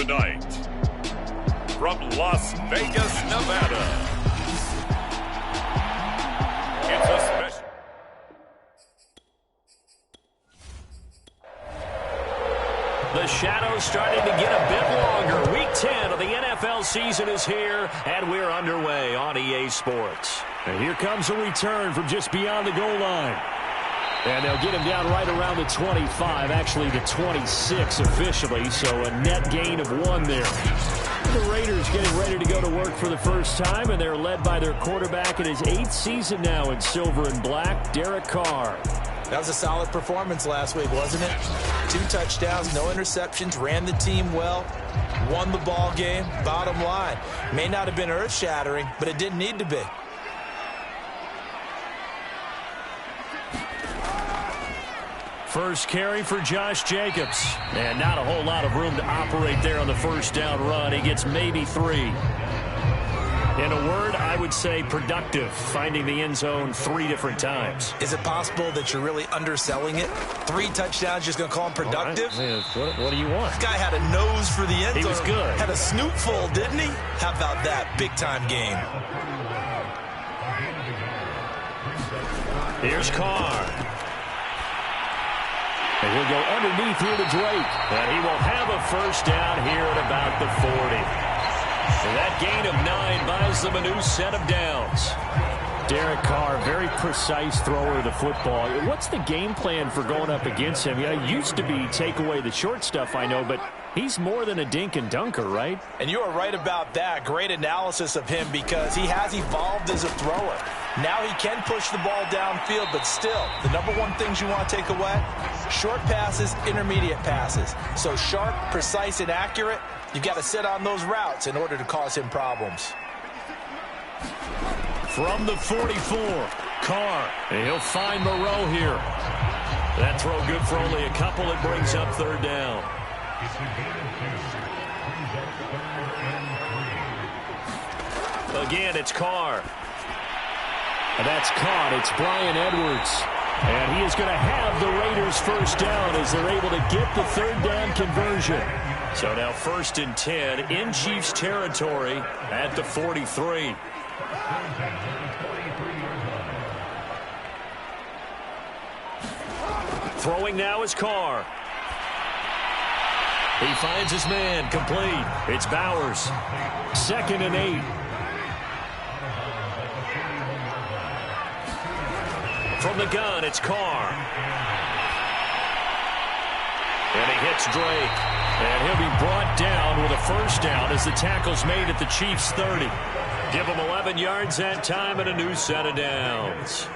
night, from Las Vegas, Nevada, it's a special... The shadow's starting to get a bit longer. Week 10 of the NFL season is here, and we're underway on EA Sports. And here comes a return from just beyond the goal line. And they'll get him down right around the 25, actually the 26 officially, so a net gain of 1 there. The Raiders getting ready to go to work for the first time, and they're led by their quarterback in his 8th season now in silver and black, Derek Carr. That was a solid performance last week, wasn't it? 2 touchdowns, no interceptions, ran the team well, won the ball game. Bottom line, may not have been earth-shattering, but it didn't need to be. First carry for Josh Jacobs. And not a whole lot of room to operate there on the first down run. He gets maybe 3. In a word, I would say productive, finding the end zone 3 different times. Is it possible that you're really underselling it? 3 touchdowns, just going to call him productive? Right. What do you want? This guy had a nose for the end zone. He was good. Had a snoot full, didn't he? How about that big-time game? Here's Carr. And he'll go underneath here to Drake. And he will have a first down here at about the 40. And that gain of 9 buys them a new set of downs. Derek Carr, very precise thrower of the football. What's the game plan for going up against him? Yeah, it used to be take away the short stuff, I know, but he's more than a dink and dunker, right? And you are right about that. Great analysis of him because he has evolved as a thrower. Now he can push the ball downfield, but still, the number one things you want to take away, short passes, intermediate passes. So sharp, precise, and accurate, you've got to sit on those routes in order to cause him problems. From the 44, Carr, and he'll find Moreau here. That throw good for only a couple. It brings up 3rd down. Again, it's Carr. And that's caught. It's Bryan Edwards. And he is going to have the Raiders first down as they're able to get the 3rd down conversion. So now 1st and 10 in Chiefs territory at the 43. Throwing now is Carr. He finds his man, complete. It's Bowers. 2nd and 8. From the gun, it's Carr. And he hits Drake. And he'll be brought down with a first down as the tackle's made at the Chiefs' 30. Give him 11 yards that time and a new set of downs.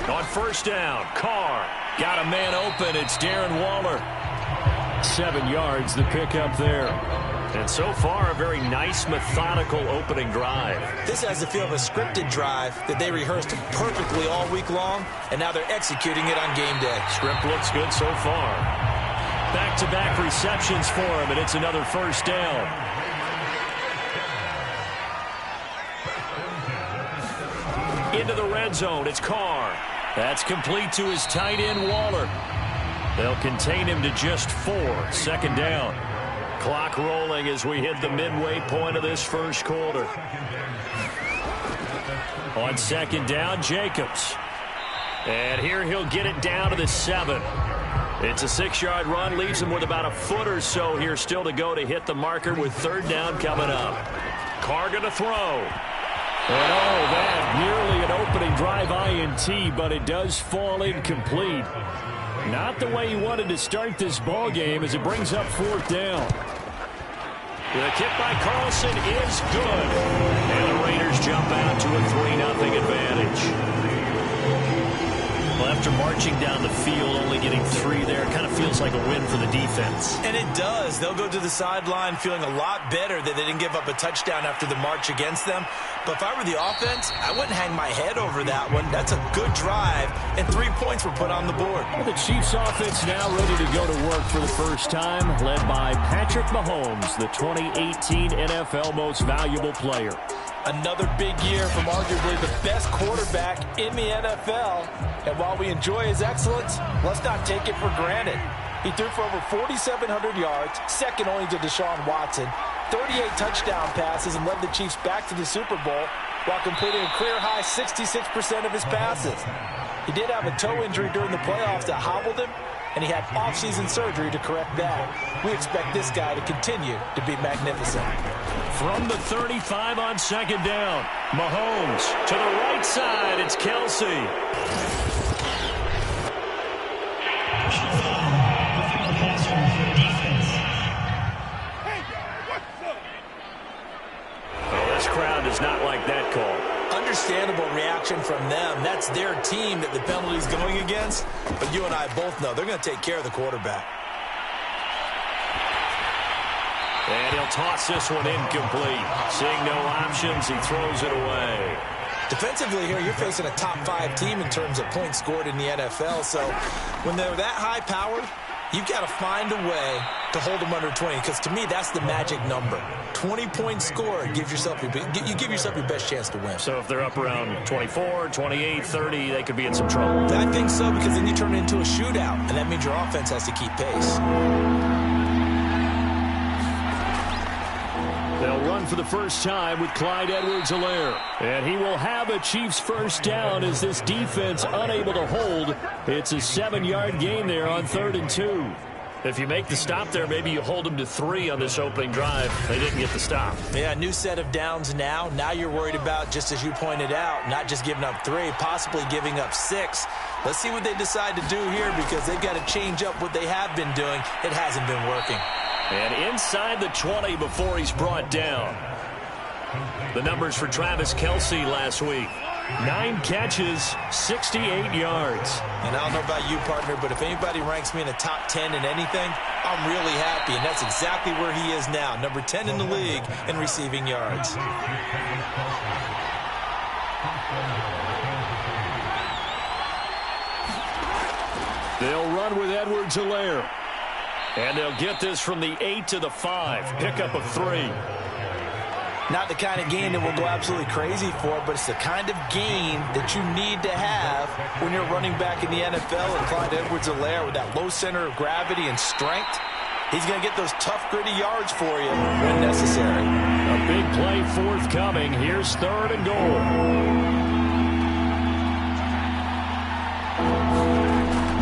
On first down, Carr got a man open. It's Darren Waller. 7 yards, the pickup there. And so far, a very nice, methodical opening drive. This has the feel of a scripted drive that they rehearsed perfectly all week long, and now they're executing it on game day. Script looks good so far. Back-to-back receptions for him, and it's another first down. Into the red zone, it's Carr. That's complete to his tight end, Waller. They'll contain him to just 4. 2nd down. Clock rolling as we hit the midway point of this first quarter. On 2nd down, Jacobs. And here he'll get it down to the 7. It's a 6-yard run, leaves him with about a foot or so here still to go to hit the marker with 3rd down coming up. Carr going to throw. And that nearly an opening drive INT, but it does fall incomplete. Not the way he wanted to start this ball game as it brings up 4th down. The kick by Carlson is good. And the Raiders jump out to a 3-0 advantage. Well, after marching down the field, only getting 3 there, it kind of feels like a win for the defense. And it does. They'll go to the sideline feeling a lot better that they didn't give up a touchdown after the march against them. But if I were the offense, I wouldn't hang my head over that one. That's a good drive, and 3 points were put on the board. Well, the Chiefs offense now ready to go to work for the first time, led by Patrick Mahomes, the 2018 NFL Most Valuable Player. Another big year from arguably the best quarterback in the NFL. And while we enjoy his excellence, let's not take it for granted. He threw for over 4,700 yards, second only to Deshaun Watson, 38 touchdown passes, and led the Chiefs back to the Super Bowl while completing a career-high 66% of his passes. He did have a toe injury during the playoffs that hobbled him, and he had off-season surgery to correct that. We expect this guy to continue to be magnificent. From the 35 on second down, Mahomes to the right side. It's Kelsey. Well, this crowd does not like that call. Understandable reaction from them. That's their team that the penalty's going against. But you and I both know they're going to take care of the quarterback. And he'll toss this one incomplete. Seeing no options, he throws it away. Defensively here, you're facing a top-5 team in terms of points scored in the NFL. So when they're that high-powered, you've got to find a way to hold them under 20. Because to me, that's the magic number. 20 points scored, you give yourself your best chance to win. So if they're up around 24, 28, 30, they could be in some trouble. I think so, because then you turn it into a shootout, and that means your offense has to keep pace. They'll run for the first time with Clyde Edwards-Helaire. And he will have a Chiefs first down as this defense unable to hold. It's a 7-yard gain there on 3rd and 2. If you make the stop there, maybe you hold them to 3 on this opening drive. They didn't get the stop. Yeah, new set of downs now. Now you're worried about, just as you pointed out, not just giving up 3, possibly giving up 6. Let's see what they decide to do here, because they've got to change up what they have been doing. It hasn't been working. And inside the 20 before he's brought down. The numbers for Travis Kelce last week. 9 catches, 68 yards. And I don't know about you, partner, but if anybody ranks me in the top 10 in anything, I'm really happy. And that's exactly where he is now. Number 10 in the league in receiving yards. They'll run with Edwards-Helaire. And they'll get this from the 8 to the 5. Pickup of 3. Not the kind of gain that we'll go absolutely crazy for, but it's the kind of gain that you need to have when you're running back in the NFL. And Clyde Edwards-Helaire, with that low center of gravity and strength, he's going to get those tough, gritty yards for you when necessary. A big play forthcoming. Here's 3rd and goal.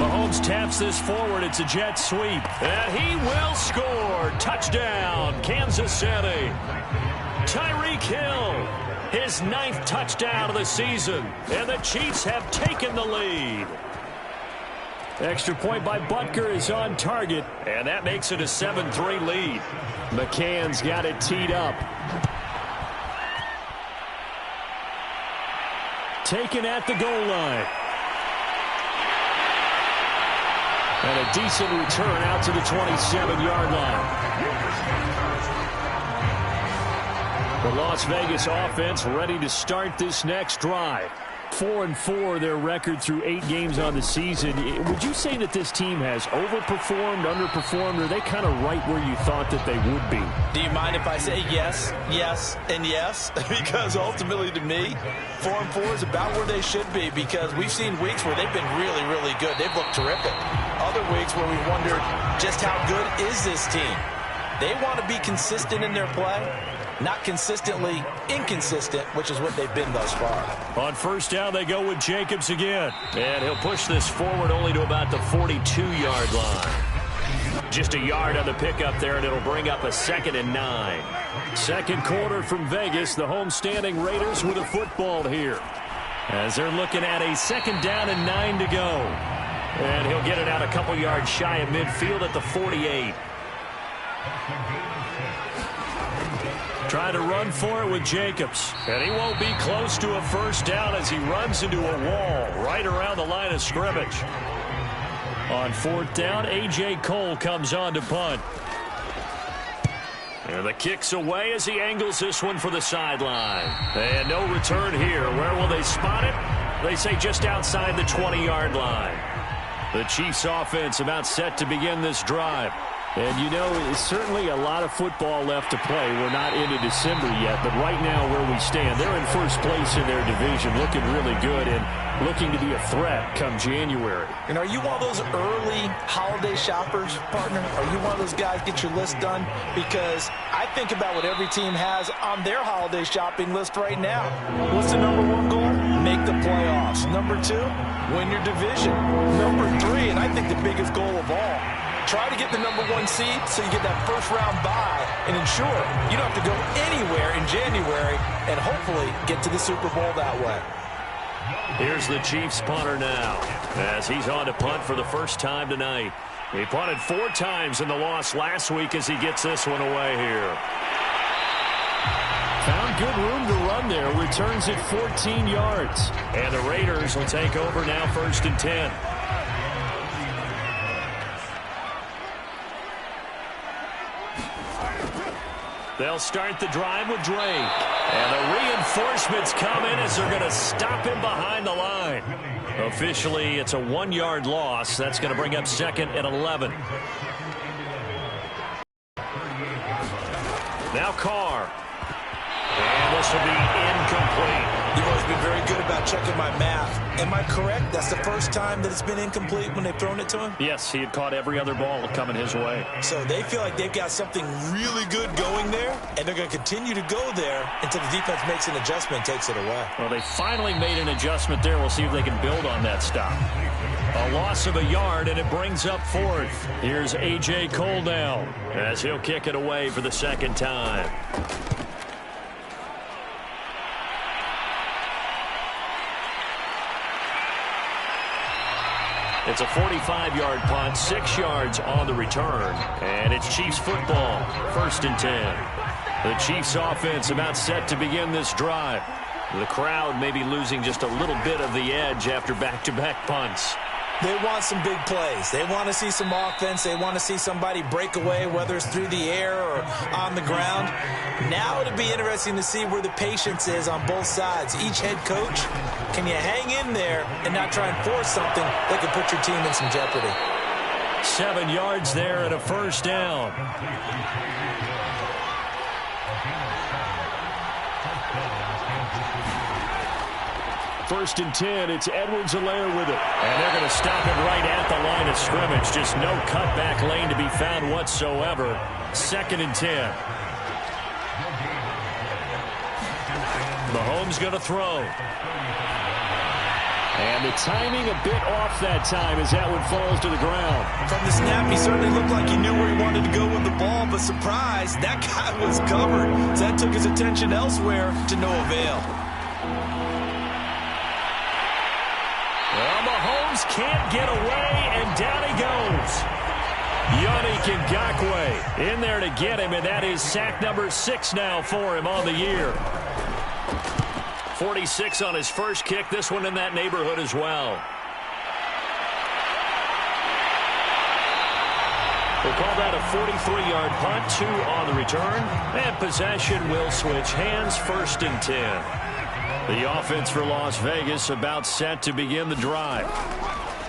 Mahomes taps this forward. It's a jet sweep. And he will score. Touchdown, Kansas City. Tyreek Hill, his 9th touchdown of the season. And the Chiefs have taken the lead. Extra point by Butker is on target. And that makes it a 7-3 lead. McCann's got it teed up. Taken at the goal line. And a decent return out to the 27-yard line. The Las Vegas offense ready to start this next drive. 4-4 their record through 8 games on the season. Would you say that this team has overperformed, underperformed, or are they kind of right where you thought that they would be? Do you mind if I say yes, yes, and yes? Because ultimately to me, 4-4 is about where they should be, because we've seen weeks where they've been really, really good. They've looked terrific. Other weeks where we wondered just how good is this team. They want to be consistent in their play. Not consistently inconsistent, which is what they've been thus far. On first down, they go with Jacobs again. And he'll push this forward only to about the 42-yard line. Just a yard on the pickup there, and it'll bring up a 2nd and 9. Second quarter from Vegas, the home-standing Raiders with a football here. As they're looking at a 2nd down and 9 to go. And he'll get it out a couple yards shy of midfield at the 48. Trying to run for it with Jacobs. And he won't be close to a first down as he runs into a wall right around the line of scrimmage. On 4th down, A.J. Cole comes on to punt. And the kick's away as he angles this one for the sideline. And no return here. Where will they spot it? They say just outside the 20-yard line. The Chiefs offense about set to begin this drive. And, you know, it's certainly a lot of football left to play. We're not into December yet, but right now where we stand, they're in first place in their division, looking really good and looking to be a threat come January. And are you one of those early holiday shoppers, partner? Are you one of those guys get your list done? Because I think about what every team has on their holiday shopping list right now. What's the number one goal? Make the playoffs. Number two, win your division. Number three, and I think the biggest goal of all, try to get the number one seed so you get that first round bye and ensure you don't have to go anywhere in January and hopefully get to the Super Bowl that way. Here's the Chiefs punter now as he's on to punt for the first time tonight. He punted 4 times in the loss last week as he gets this one away here. Found good room to run there. Returns it 14 yards. And the Raiders will take over now, 1st and 10. They'll start the drive with Drake. And the reinforcements come in as they're going to stop him behind the line. Officially, it's a 1-yard loss. That's going to bring up 2nd and 11. Now Carr. And this will be incomplete. You've always been very good about checking my math. Am I correct? That's the first time that it's been incomplete when they've thrown it to him? Yes, he had caught every other ball coming his way. So they feel like they've got something really good going there, and they're going to continue to go there until the defense makes an adjustment and takes it away. Well, they finally made an adjustment there. We'll see if they can build on that stop. A loss of a yard, and it brings up 4th. Here's A.J. Cole now as he'll kick it away for the 2nd time. It's a 45-yard punt, 6 yards on the return. And it's Chiefs football, 1st and 10. The Chiefs offense about set to begin this drive. The crowd may be losing just a little bit of the edge after back-to-back punts. They want some big plays. They want to see some offense. They want to see somebody break away, whether it's through the air or on the ground. Now it'll be interesting to see where the patience is on both sides. Each head coach, can you hang in there and not try and force something that could put your team in some jeopardy? 7 yards there and a 1st down. First and 10, it's Edwards-Helaire with it. And they're going to stop it right at the line of scrimmage. Just no cutback lane to be found whatsoever. 2nd and 10. Mahomes going to throw. And the timing a bit off that time as that one falls to the ground. From the snap, he certainly looked like he knew where he wanted to go with the ball, but surprise, that guy was covered. So that took his attention elsewhere to no avail. Well, Mahomes can't get away, and down he goes. Yannick Ngakoue in there to get him, and that is sack number 6 now for him on the year. 46 on his first kick, this one in that neighborhood as well. We'll call that a 43-yard punt, 2 on the return, and possession will switch hands, 1st and 10. The offense for Las Vegas about set to begin the drive.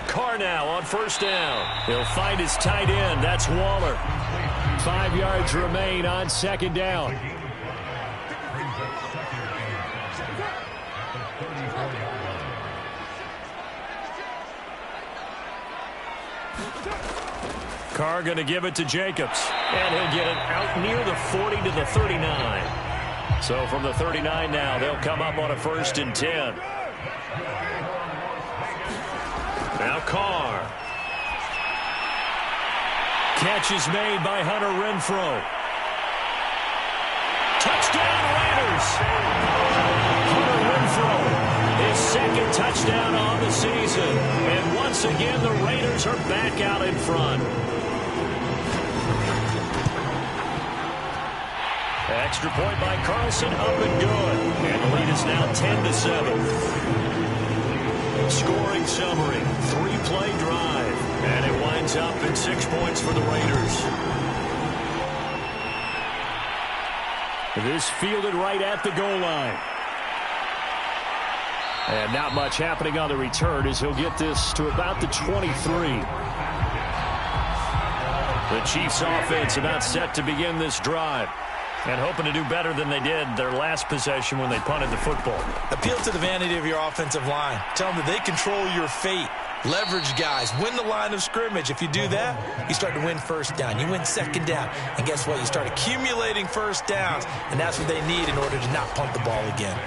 Carr now on 1st down. He'll find his tight end. That's Waller. 5 yards remain on 2nd down. Carr going to give it to Jacobs. And he'll get it out near the 40 to the 39. So from the 39 now, they'll come up on a 1st and 10. Now Carr. Catch is made by Hunter Renfrow. Touchdown Raiders! Hunter Renfrow, his 2nd touchdown on the season. And once again, the Raiders are back out in front. Extra point by Carlson, up and good. And the lead is now 10-7. Scoring summary, 3-play drive. And it winds up at 6 points for the Raiders. This fielded right at the goal line. And not much happening on the return as he'll get this to about the 23. The Chiefs offense about set to begin this drive. And hoping to do better than they did their last possession when they punted the football. Appeal to the vanity of your offensive line. Tell them that they control your fate. Leverage guys. Win the line of scrimmage. If you do that, you start to win first down. You win second down. And guess what? You start accumulating first downs. And that's what they need in order to not punt the ball again.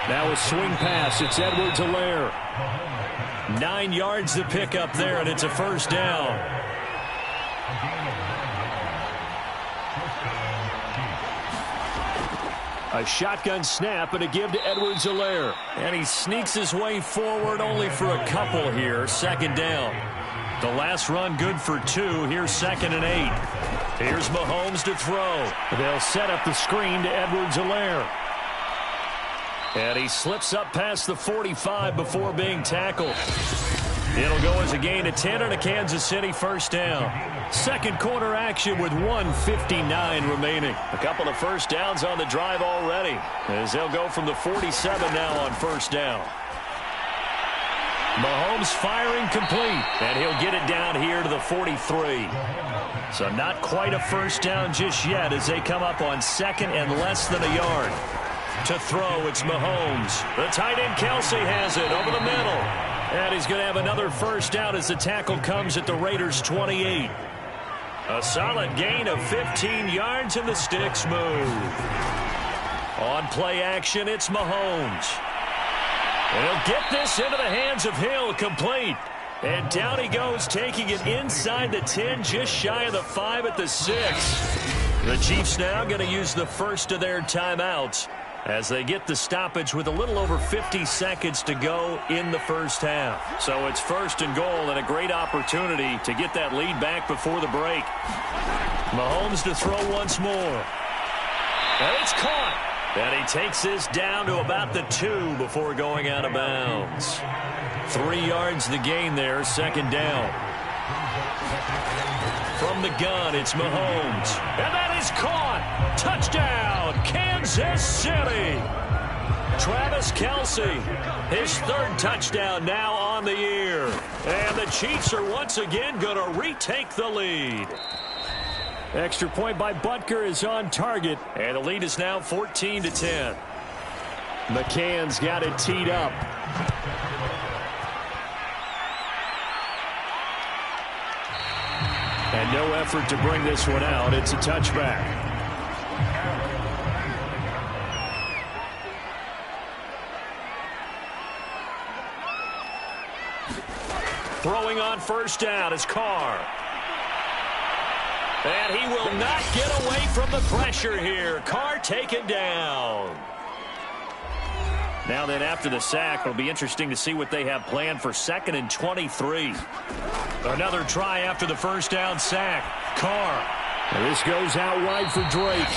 Now a swing pass. It's Edwards-Helaire. 9 yards to pick up there, and it's a first down. A shotgun snap and a give to Edwards-Helaire. And he sneaks his way forward only for a couple here. Second down. The last run good for 2. Here's 2nd and 8. Here's Mahomes to throw. They'll set up the screen to Edwards-Helaire. And he slips up past the 45 before being tackled. It'll go as a gain of 10 and a Kansas City first down. Second quarter action with 1:59 remaining. A couple of first downs on the drive already, as they'll go from the 47 now on first down. Mahomes firing complete, and he'll get it down here to the 43. So not quite a first down just yet as they come up on second and less than a yard. To throw, it's Mahomes. The tight end Kelsey has it over the middle. And he's going to have another first down as the tackle comes at the Raiders' 28. A solid gain of 15 yards, and the sticks move. On play action, it's Mahomes. And he'll get this into the hands of Hill, complete. And down he goes, taking it inside the 10, just shy of the 5 at the 6. The Chiefs now going to use the first of their timeouts as they get the stoppage with a little over 50 seconds to go in the first half. So it's first and goal, and a great opportunity to get that lead back before the break. Mahomes to throw once more. And it's caught. And he takes this down to about the 2 before going out of bounds. 3 yards the gain there, second down. From the gun, it's Mahomes. And that is caught. Touchdown, Kansas City. Travis Kelce, his 3rd touchdown now on the year. And the Chiefs are once again going to retake the lead. Extra point by Butker is on target, and the lead is now 14-10. McCann's got it teed up. And no effort to bring this one out. It's a touchback. Throwing on first down is Carr. And he will not get away from the pressure here. Carr taken down. Now then, after the sack, it'll be interesting to see what they have planned for 2nd and 23. Another try after the first down sack. Carr. And this goes out wide for Drake.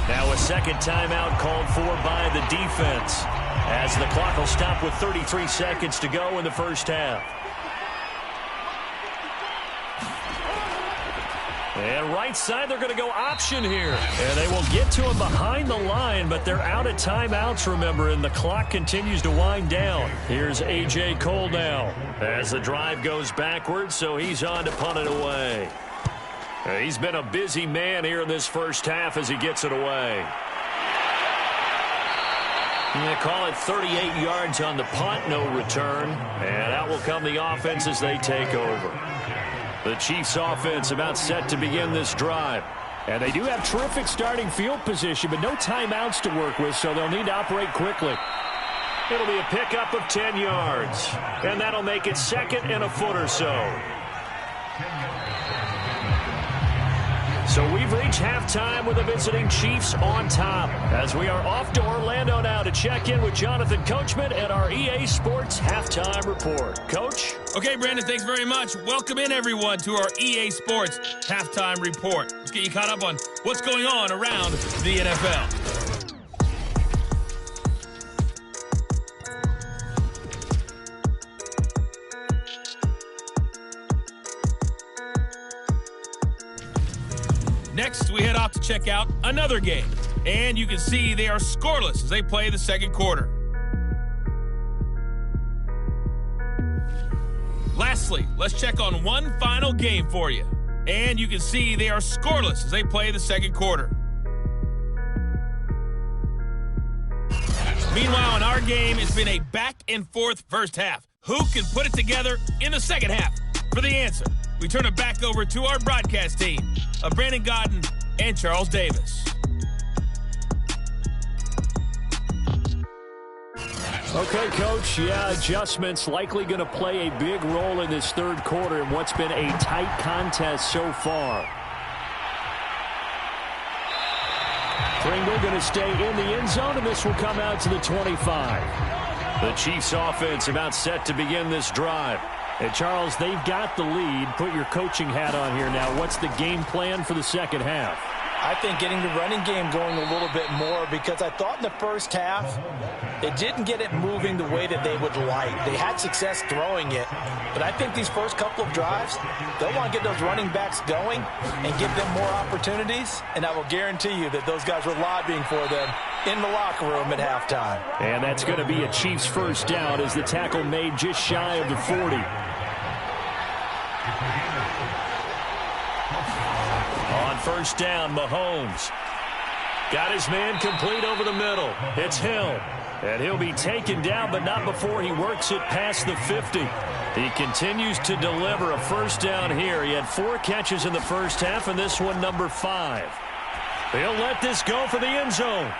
Now a second timeout called for by the defense, as the clock will stop with 33 seconds to go in the first half. And right side, they're going to go option here. And they will get to him behind the line, but they're out of timeouts, remember, and the clock continues to wind down. Here's A.J. Cole now as the drive goes backwards, so he's on to punt it away. He's been a busy man here in this first half as he gets it away. They call it 38 yards on the punt, no return. And out will come the offense as they take over. The Chiefs offense about set to begin this drive. And they do have terrific starting field position, but no timeouts to work with, so they'll need to operate quickly. It'll be a pickup of 10 yards. And that'll make it 2nd and a foot or so. So we've reached halftime with the visiting Chiefs on top, as we are off to Orlando now to check in with Jonathan Coachman at our EA Sports Halftime Report. Coach? Okay, Brandon, thanks very much. Welcome in, everyone, to our EA Sports Halftime Report. Let's get you caught up on what's going on around the NFL. Next, we head off to check out another game. And you can see they are scoreless as they play the second quarter. Lastly, let's check on one final game for you. And you can see they are scoreless as they play the second quarter. Meanwhile, in our game, it's been a back-and-forth first half. Who can put it together in the second half? For the answer, we turn it back over to our broadcast team of Brandon Gaudin and Charles Davis. Okay, Coach, adjustments likely going to play a big role in this third quarter in what's been a tight contest so far. Pringle going to stay in the end zone, and this will come out to the 25. The Chiefs offense about set to begin this drive. And, Charles, they've got the lead. Put your coaching hat on here now. What's the game plan for the second half? I think getting the running game going a little bit more, because I thought in the first half they didn't get it moving the way that they would like. They had success throwing it, but I think these first couple of drives, they'll want to get those running backs going and give them more opportunities, and I will guarantee you that those guys were lobbying for them in the locker room at halftime. And that's going to be a Chiefs first down as the tackle made just shy of the 40. On first down, Mahomes got his man complete over the middle. It's Hill, and he'll be taken down, but not before he works it past the 50. He continues to deliver a first down here. He had 4 catches in the first half, and this one number 5. He'll let this go for the end zone.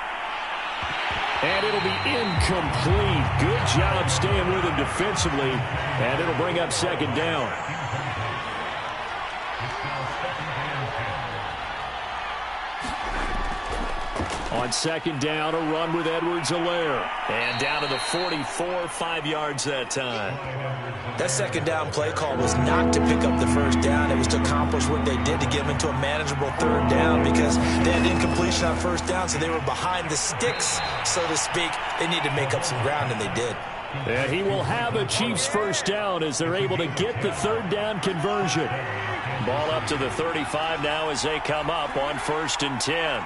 And it'll be incomplete. Good job staying with him defensively, and it'll bring up second down. On second down, a run with Edwards-Helaire. And down to the 44, 5 yards that time. That second down play call was not to pick up the first down. It was to accomplish what they did to get them into a manageable third down, because they had incompletion on first down, so they were behind the sticks, so to speak. They needed to make up some ground, and they did. And he will have a Chiefs first down as they're able to get the third down conversion. Ball up to the 35 now as they come up on 1st and 10.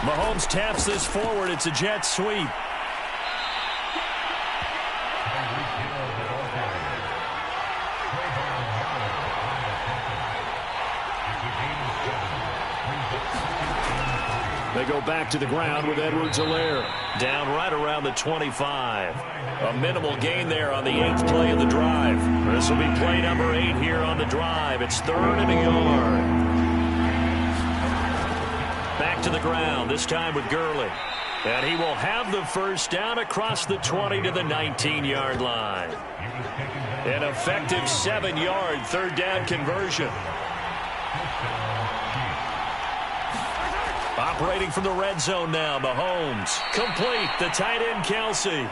Mahomes taps this forward. It's a jet sweep. They go back to the ground with Edwards-Helaire. Down right around the 25. A minimal gain there on the 8th play of the drive. This will be play number 8 here on the drive. It's 3rd and a yard. Back to the ground, this time with Gurley. And he will have the first down across the 20 to the 19-yard line. An effective 7-yard third down conversion. Operating from the red zone now, Mahomes. Complete, the tight end, Kelsey.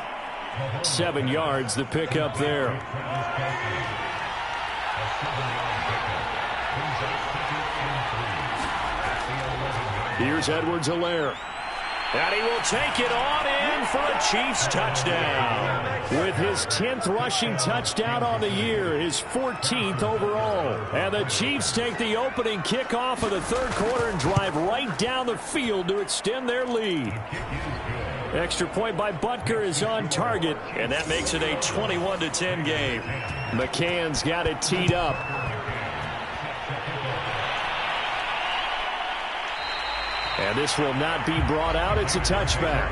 7 yards, the pickup there. Here's Edwards-Helaire. And he will take it on in for a Chiefs touchdown. With his 10th rushing touchdown on the year, his 14th overall. And the Chiefs take the opening kickoff of the third quarter and drive right down the field to extend their lead. Extra point by Butker is on target, and that makes it a 21-10 game. McCann's got it teed up. And this will not be brought out. It's a touchback.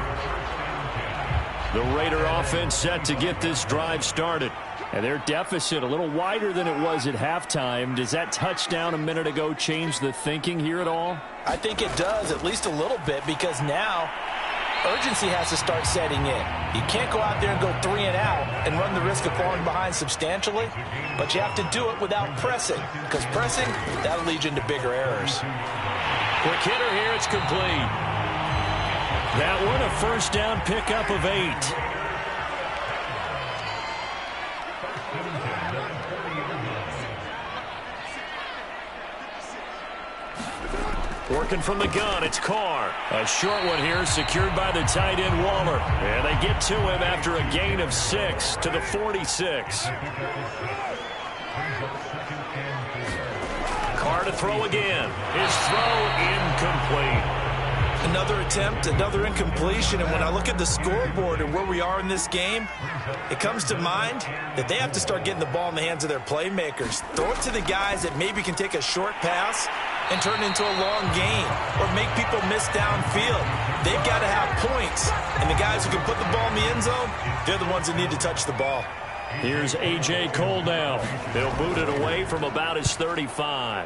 The Raider offense set to get this drive started. And their deficit a little wider than it was at halftime. Does that touchdown a minute ago change the thinking here at all? I think it does, at least a little bit, because now urgency has to start setting in. You can't go out there and go 3 and out and run the risk of falling behind substantially, but you have to do it without pressing, because pressing, that'll lead you into bigger errors. Quick hitter here, it's complete. That one a first down pickup of 8. Working from the gun, it's Carr. A short one here secured by the tight end Waller. And they get to him after a gain of 6 to the 46. Carr to throw again. His throw incomplete. Another attempt, another incompletion, and when I look at the scoreboard and where we are in this game, It comes to mind that they have to start getting the ball in the hands of their playmakers. Throw it to the guys that maybe can take a short pass and turn it into a long gain or make people miss downfield. They've got to have points. And the guys who can put the ball in the end zone, they're the ones that need to touch the ball. Here's A.J. Cole now. He'll boot it away from about his 35.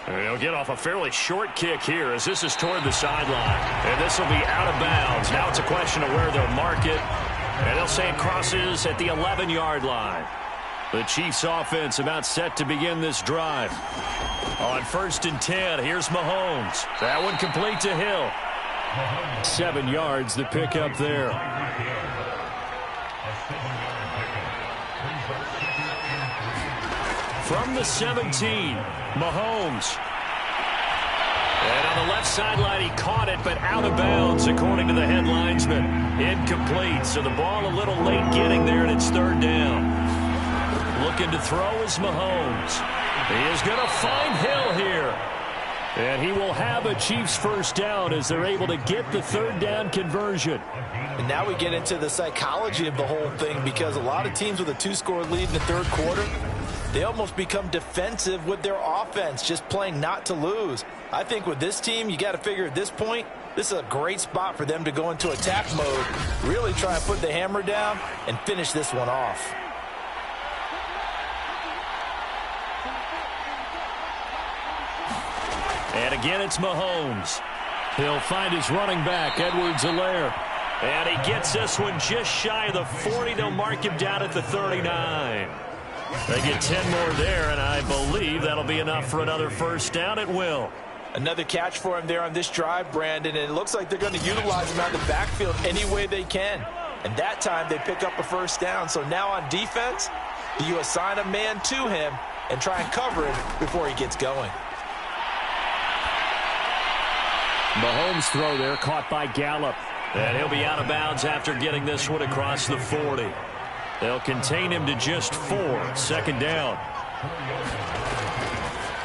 And he'll get off a fairly short kick here as this is toward the sideline. And this will be out of bounds. Now it's a question of where they'll mark it. And they'll say it crosses at the 11-yard line. The Chiefs offense about set to begin this drive. On 1st and 10, here's Mahomes. That one complete to Hill. 7 yards, the pickup there. From the 17, Mahomes. And on the left sideline, he caught it, but out of bounds, according to the head linesman. Incomplete, so the ball a little late getting there, and it's 3rd down. Looking to throw is Mahomes. He is going to find Hill here. And he will have a Chiefs first down as they're able to get the 3rd down conversion. And now we get into the psychology of the whole thing, because a lot of teams with a 2-score lead in the 3rd quarter, they almost become defensive with their offense, just playing not to lose. I think with this team, you got to figure at this point, this is a great spot for them to go into attack mode, really try and put the hammer down and finish this one off. And again, it's Mahomes. He'll find his running back, Edwards-Helaire. And he gets this one just shy of the 40. They'll mark him down at the 39. They get 10 more there, and I believe that'll be enough for another first down. It will. Another catch for him there on this drive, Brandon, and it looks like they're going to utilize him out of the backfield any way they can. And that time they pick up a first down. So now on defense, do you assign a man to him and try and cover him before he gets going? Mahomes' throw there caught by Gallup. And he'll be out of bounds after getting this one across the 40. They'll contain him to just 4. 2nd down.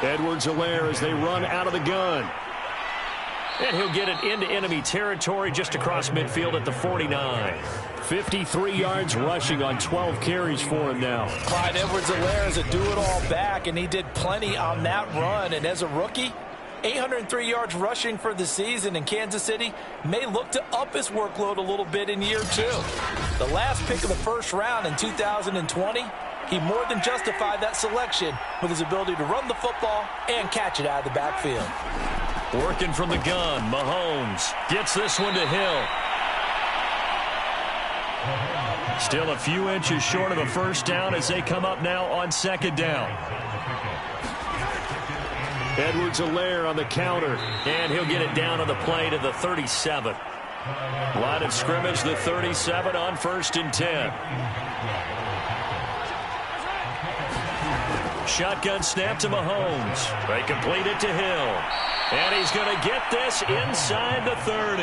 Edwards-Helaire as they run out of the gun. And he'll get it into enemy territory just across midfield at the 49. 53 yards rushing on 12 carries for him now. Clyde Edwards-Helaire is a do-it-all back, and he did plenty on that run. And as a rookie, 803 yards rushing for the season, and Kansas City may look to up his workload a little bit in year 2. The last pick of the 1st round in 2020, he more than justified that selection with his ability to run the football and catch it out of the backfield. Working from the gun, Mahomes gets this one to Hill. Still a few inches short of a first down as they come up now on 2nd down. Edwards-Helaire on the counter, and he'll get it down on the play to the 37. Line of scrimmage, the 37 on 1st and 10. Shotgun snap to Mahomes. They complete it to Hill. And he's going to get this inside the 30.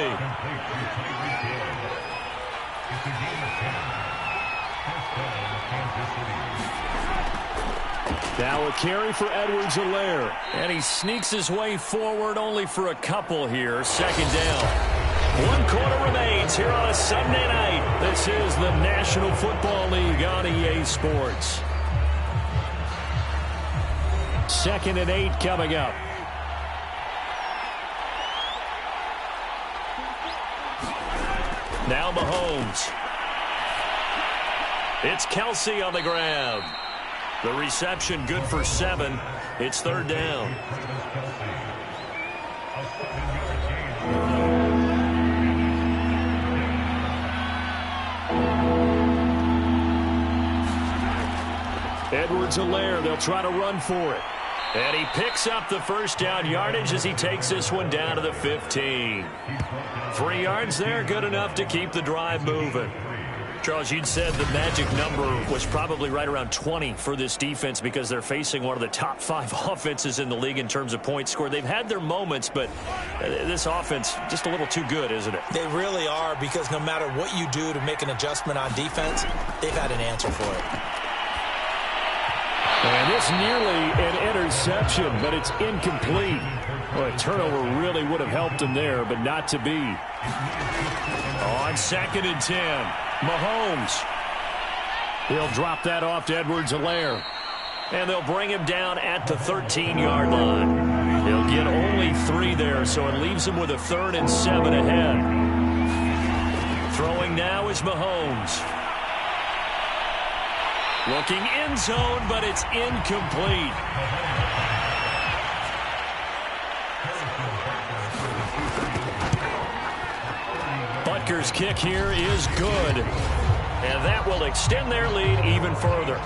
Now a carry for Edwards-Helaire. And he sneaks his way forward only for a couple here. 2nd down. 1 quarter remains here on a Sunday night. This is the National Football League on EA Sports. 2nd and 8 coming up. Now Mahomes. It's Kelsey on the ground. The reception good for 7. It's 3rd down. Edwards-Helaire, they'll try to run for it. And he picks up the first down yardage as he takes this one down to the 15. 3 yards there, good enough to keep the drive moving. Charles, you'd said the magic number was probably right around 20 for this defense because they're facing one of the top 5 offenses in the league in terms of points scored. They've had their moments, but this offense just a little too good, isn't it? They really are, because no matter what you do to make an adjustment on defense, they've had an answer for it. And this nearly an interception, but it's incomplete. Well, a turnover really would have helped him there, but not to be. On 2nd and 10, Mahomes. He'll drop that off to Edwards-Helaire. And they'll bring him down at the 13-yard line. He'll get only 3 there, so it leaves him with a 3rd and 7 ahead. Throwing now is Mahomes. Looking end zone, but it's incomplete. Butker's kick here is good. And that will extend their lead even further.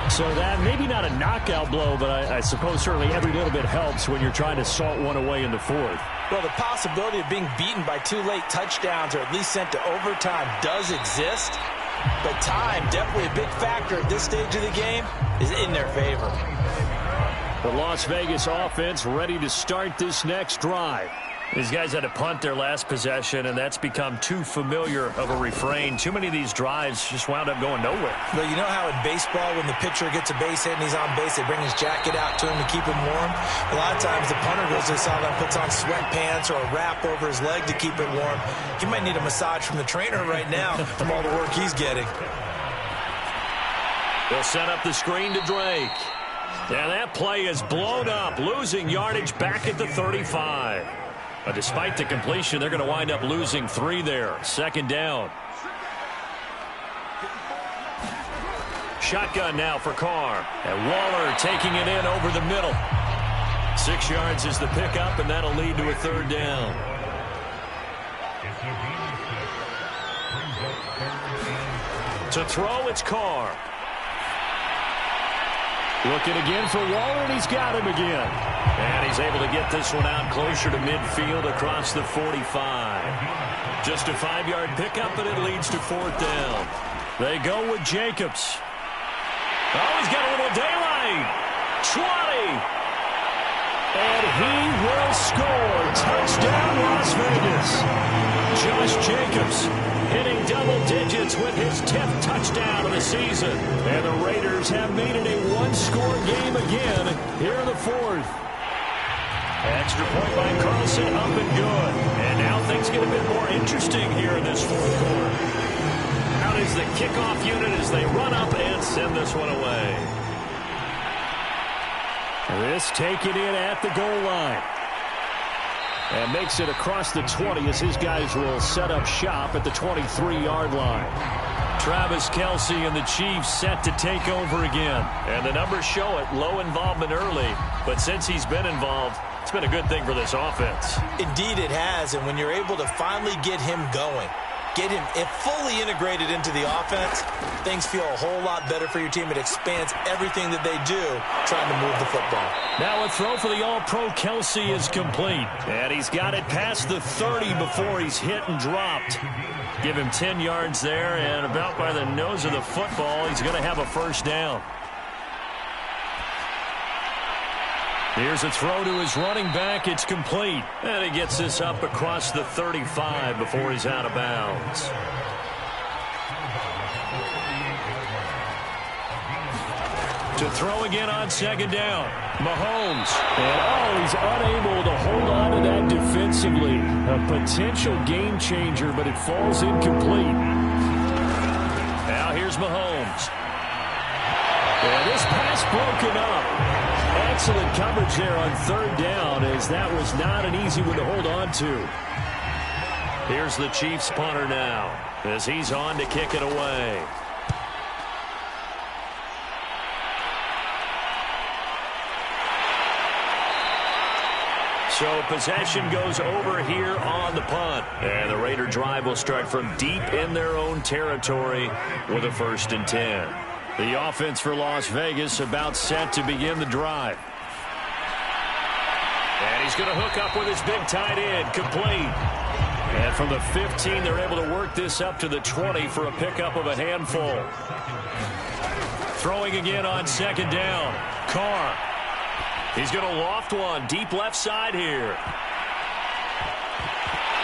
So that, maybe not a knockout blow, but I suppose certainly every little bit helps when you're trying to salt one away in the 4th. Well, the possibility of being beaten by 2 late touchdowns or at least sent to overtime does exist. But time, definitely a big factor at this stage of the game, is in their favor. The Las Vegas offense ready to start this next drive. These guys had to punt their last possession, and that's become too familiar of a refrain. Too many of these drives just wound up going nowhere. But you know how in baseball, when the pitcher gets a base hit and he's on base, they bring his jacket out to him to keep him warm? A lot of times the punter goes to the sideline, puts on sweatpants or a wrap over his leg to keep it warm. He might need a massage from the trainer right now from all the work he's getting. They'll set up the screen to Drake. And that play is blown up, losing yardage back at the 35. But despite the completion, they're going to wind up losing 3 there. 2nd down. Shotgun now for Carr. And Waller taking it in over the middle. 6 yards is the pickup, and that'll lead to a 3rd down. To throw, it's Carr. Looking again for Waller, and he's got him again. And he's able to get this one out closer to midfield across the 45. Just a 5-yard pickup, and it leads to 4th down. They go with Jacobs. Oh, he's got a little daylight. 20. And he will score. Touchdown, Las Vegas. Josh Jacobs hitting double digits with his 10th touchdown of the season. And the Raiders have made it a 1-score game again here in the 4th. Extra point by Carlson, up and good. And now things get a bit more interesting here in this 4th quarter. Out is the kickoff unit as they run up and send this one away. This taken in at the goal line. And makes it across the 20 as his guys will set up shop at the 23-yard line. Travis Kelce and the Chiefs set to take over again. And the numbers show it, low involvement early. But since he's been involved, it's been a good thing for this offense. Indeed it has, and when you're able to finally get him going, get him fully integrated into the offense, things feel a whole lot better for your team. It expands everything that they do trying to move the football. Now a throw for the All-Pro Kelce is complete. And he's got it past the 30 before he's hit and dropped. Give him 10 yards there, and about by the nose of the football, he's going to have a 1st down. Here's a throw to his running back. It's complete. And he gets this up across the 35 before he's out of bounds. To throw again on 2nd down. Mahomes. And he's unable to hold on to that defensively. A potential game changer, but it falls incomplete. Now here's Mahomes. And this pass broken up. Excellent coverage there on 3rd down, as that was not an easy one to hold on to. Here's the Chiefs punter now as he's on to kick it away. So possession goes over here on the punt. And the Raider drive will start from deep in their own territory with a 1st and 10. The offense for Las Vegas about set to begin the drive. And he's going to hook up with his big tight end, complete. And from the 15, they're able to work this up to the 20 for a pickup of a handful. Throwing again on 2nd down. Carr. He's going to loft one deep left side here.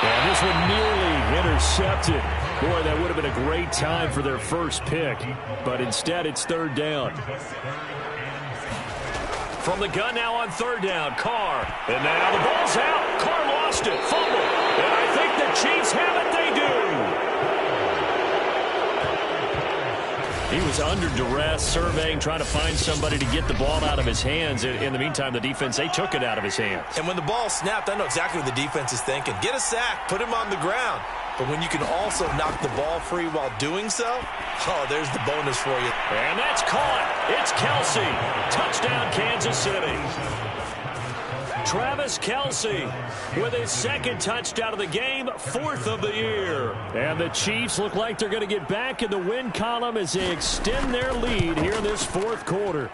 And this one nearly intercepted. Boy, that would have been a great time for their first pick. But instead, it's 3rd down. From the gun now on 3rd down, Carr. And now the ball's out. Carr lost it. Fumble. And I think the Chiefs have it. They do. He was under duress, surveying, trying to find somebody to get the ball out of his hands. In the meantime, the defense, they took it out of his hands. And when the ball snapped, I know exactly what the defense is thinking. Get a sack, put him on the ground. But when you can also knock the ball free while doing so, oh, there's the bonus for you. And that's caught. It's Kelce. Touchdown, Kansas City. Travis Kelce with his second touchdown of the game, 4th of the year. And the Chiefs look like they're going to get back in the win column as they extend their lead here in this 4th quarter.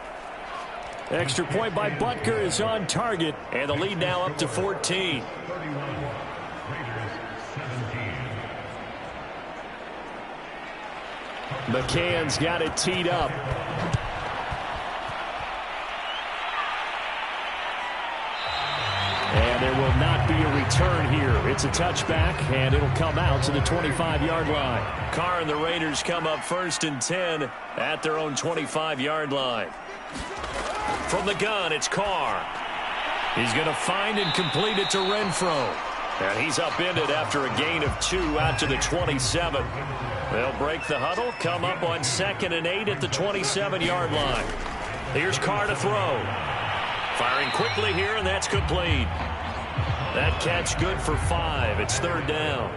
Extra point by Butker is on target, and the lead now up to 14. McCann's got it teed up. And there will not be a return here. It's a touchback, and it'll come out to the 25-yard line. Carr and the Raiders come up 1st and 10 at their own 25-yard line. From the gun, it's Carr. He's going to find and complete it to Renfro. And he's upended after a gain of 2 out to the 27. They'll break the huddle, come up on 2nd and 8 at the 27-yard line. Here's Carr to throw. Firing quickly here, and that's complete. That catch good for 5. It's 3rd down.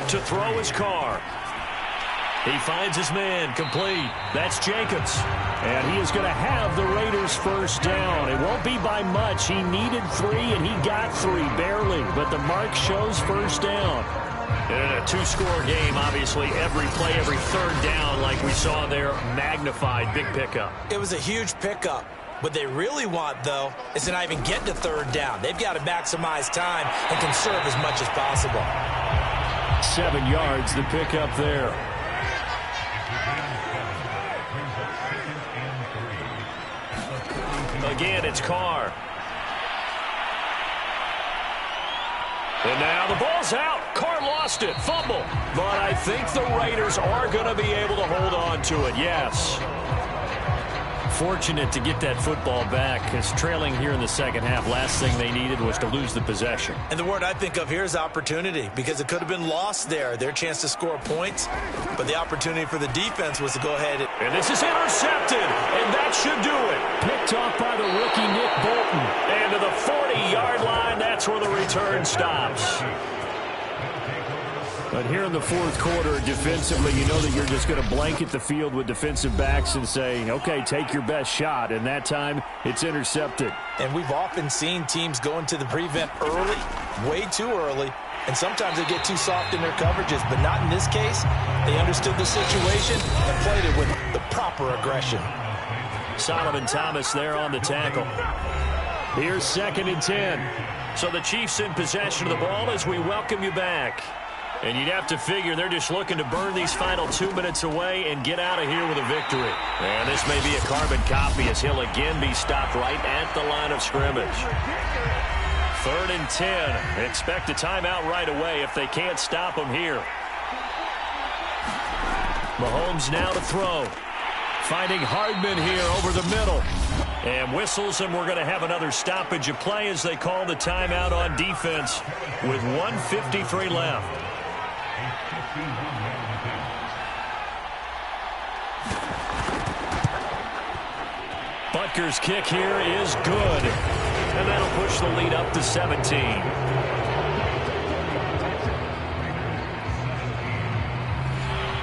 To throw is Carr. He finds his man, complete. That's Jacobs. And he is going to have the Raiders' 1st down. It won't be by much. He needed 3, and he got 3, barely. But the mark shows 1st down. In a 2-score game, obviously, every play, every 3rd down, like we saw there, magnified, big pickup. It was a huge pickup. What they really want, though, is to not even get to 3rd down. They've got to maximize time and conserve as much as possible. 7 yards, the pickup there. Again, it's Carr. And now the ball's out. Carr lost it. Fumble. But I think the Raiders are going to be able to hold on to it. Yes. Fortunate to get that football back, because trailing here in the 2nd half, last thing they needed was to lose the possession. And the word I think of here is opportunity, because it could have been lost there, their chance to score points. But the opportunity for the defense was to go ahead. And this is intercepted, and that should do it. Picked off by the rookie Nick Bolton. And to the 40-yard line, that's where the return stops. But here in the 4th quarter, defensively, you know that you're just going to blanket the field with defensive backs and say, okay, take your best shot. And that time, it's intercepted. And we've often seen teams go into the prevent early, way too early, and sometimes they get too soft in their coverages. But not in this case. They understood the situation and played it with the proper aggression. Solomon Thomas there on the tackle. Here's 2nd and 10. So the Chiefs in possession of the ball as we welcome you back. And you'd have to figure they're just looking to burn these final 2 minutes away and get out of here with a victory. And this may be a carbon copy as he'll again be stopped right at the line of scrimmage. 3rd and 10. Expect a timeout right away if they can't stop him here. Mahomes now to throw. Finding Hardman here over the middle. And whistles, and we're going to have another stoppage of play as they call the timeout on defense with 1:53 left. Butker's kick here is good. And that'll push the lead up to 17.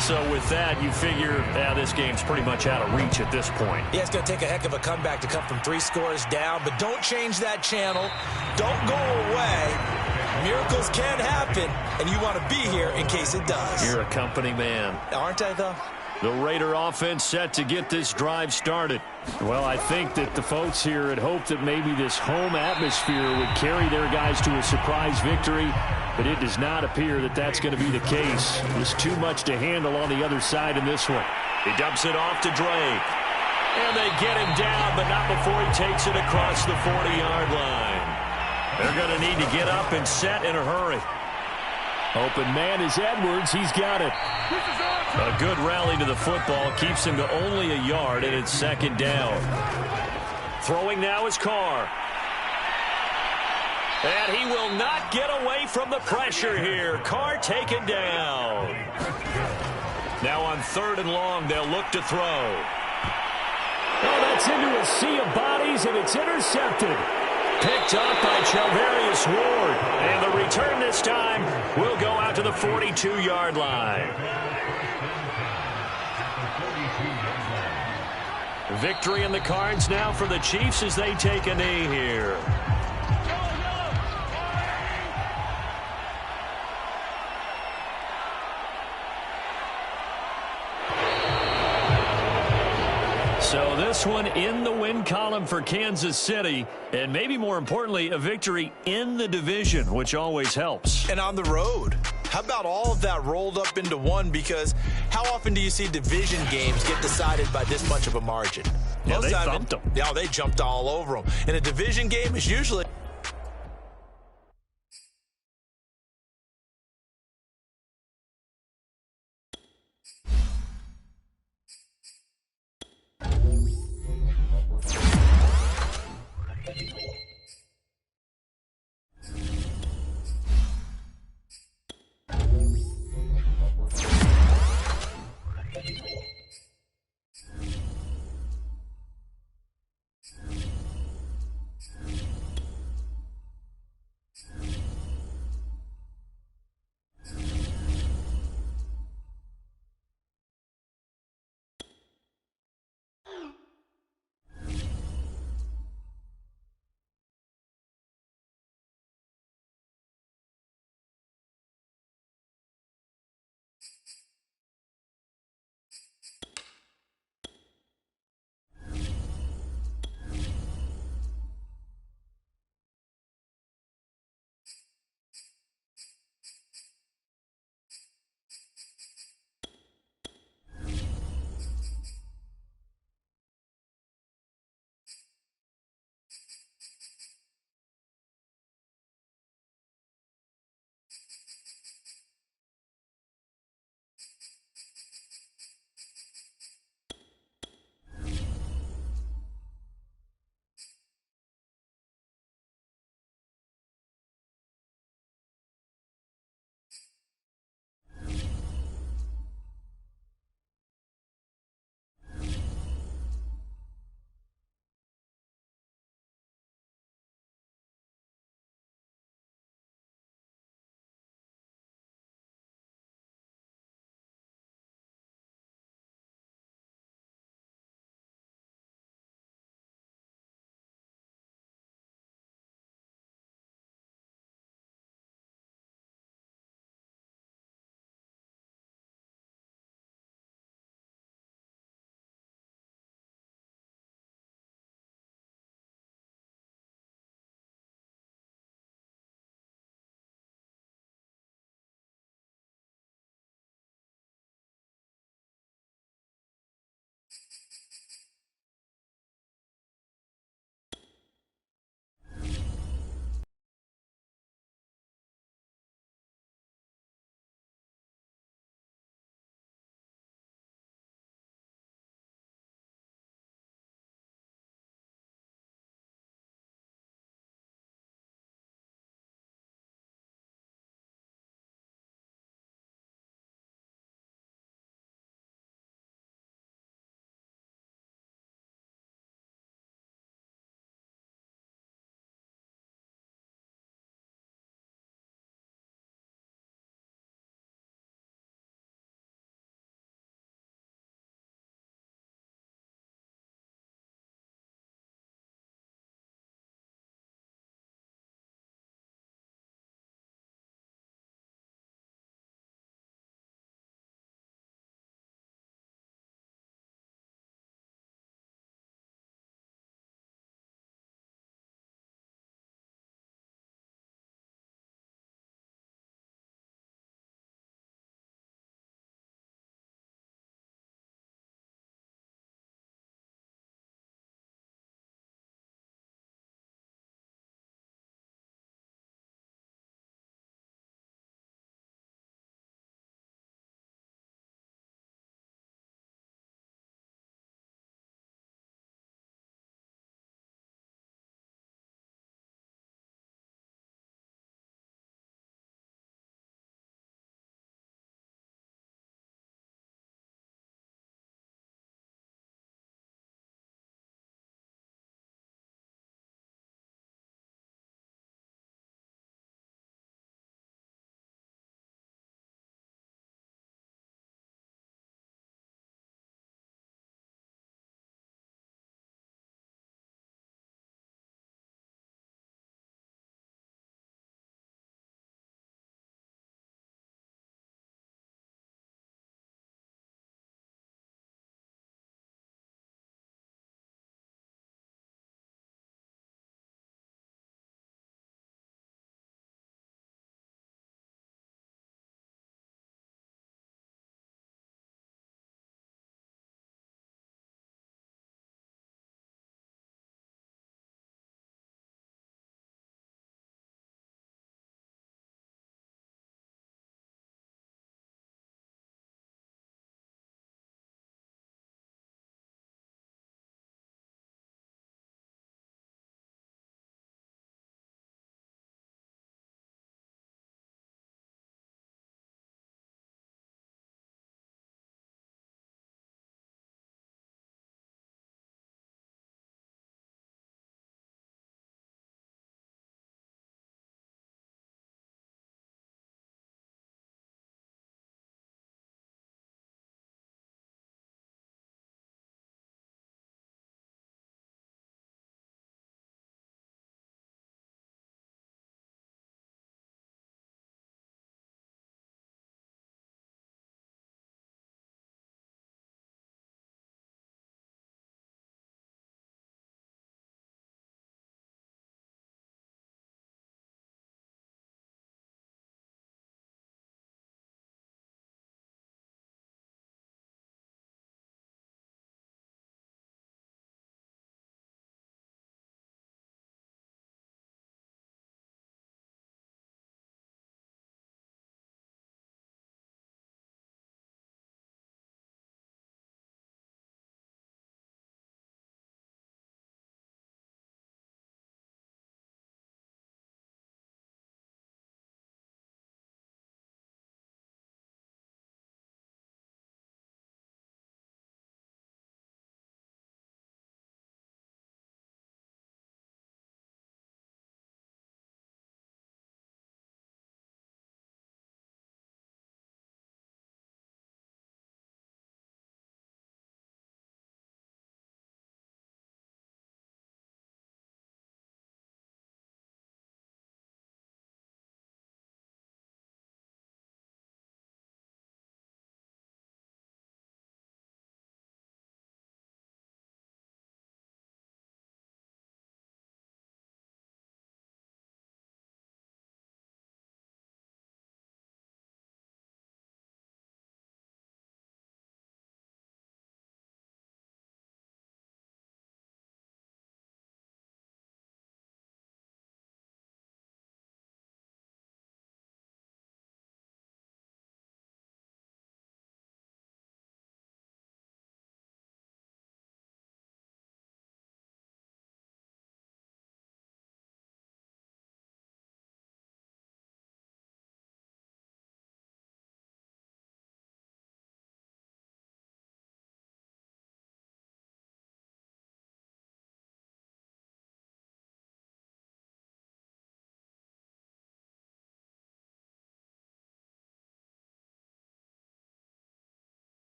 So with that, you figure this game's pretty much out of reach at this point. Yeah, it's going to take a heck of a comeback to come from 3 scores down, but don't change that channel. Don't go away. Miracles can happen, and you want to be here in case it does. You're a company man. Aren't I, though? The Raider offense set to get this drive started. Well, I think that the folks here had hoped that maybe this home atmosphere would carry their guys to a surprise victory, but it does not appear that that's going to be the case. There's too much to handle on the other side in this one. He dumps it off to Drake. And they get him down, but not before he takes it across the 40-yard line. They're going to need to get up and set in a hurry. Open man is Edwards. He's got it. A good rally to the football keeps him to only a yard, and it's 2nd down. Throwing now is Carr. And he will not get away from the pressure here. Carr taken down. Now on 3rd and long, they'll look to throw. Oh, that's into a sea of bodies, and it's intercepted. Picked up by Charvarius Ward. And the return this time will go out to the 42-yard line. Victory in the cards now for the Chiefs as they take a knee here. So this one in the win column for Kansas City, and maybe more importantly, a victory in the division, which always helps. And on the road. How about all of that rolled up into one? Because how often do you see division games get decided by this much of a margin? Yeah, they thumped them. Yeah, they jumped all over them. And a division game is usually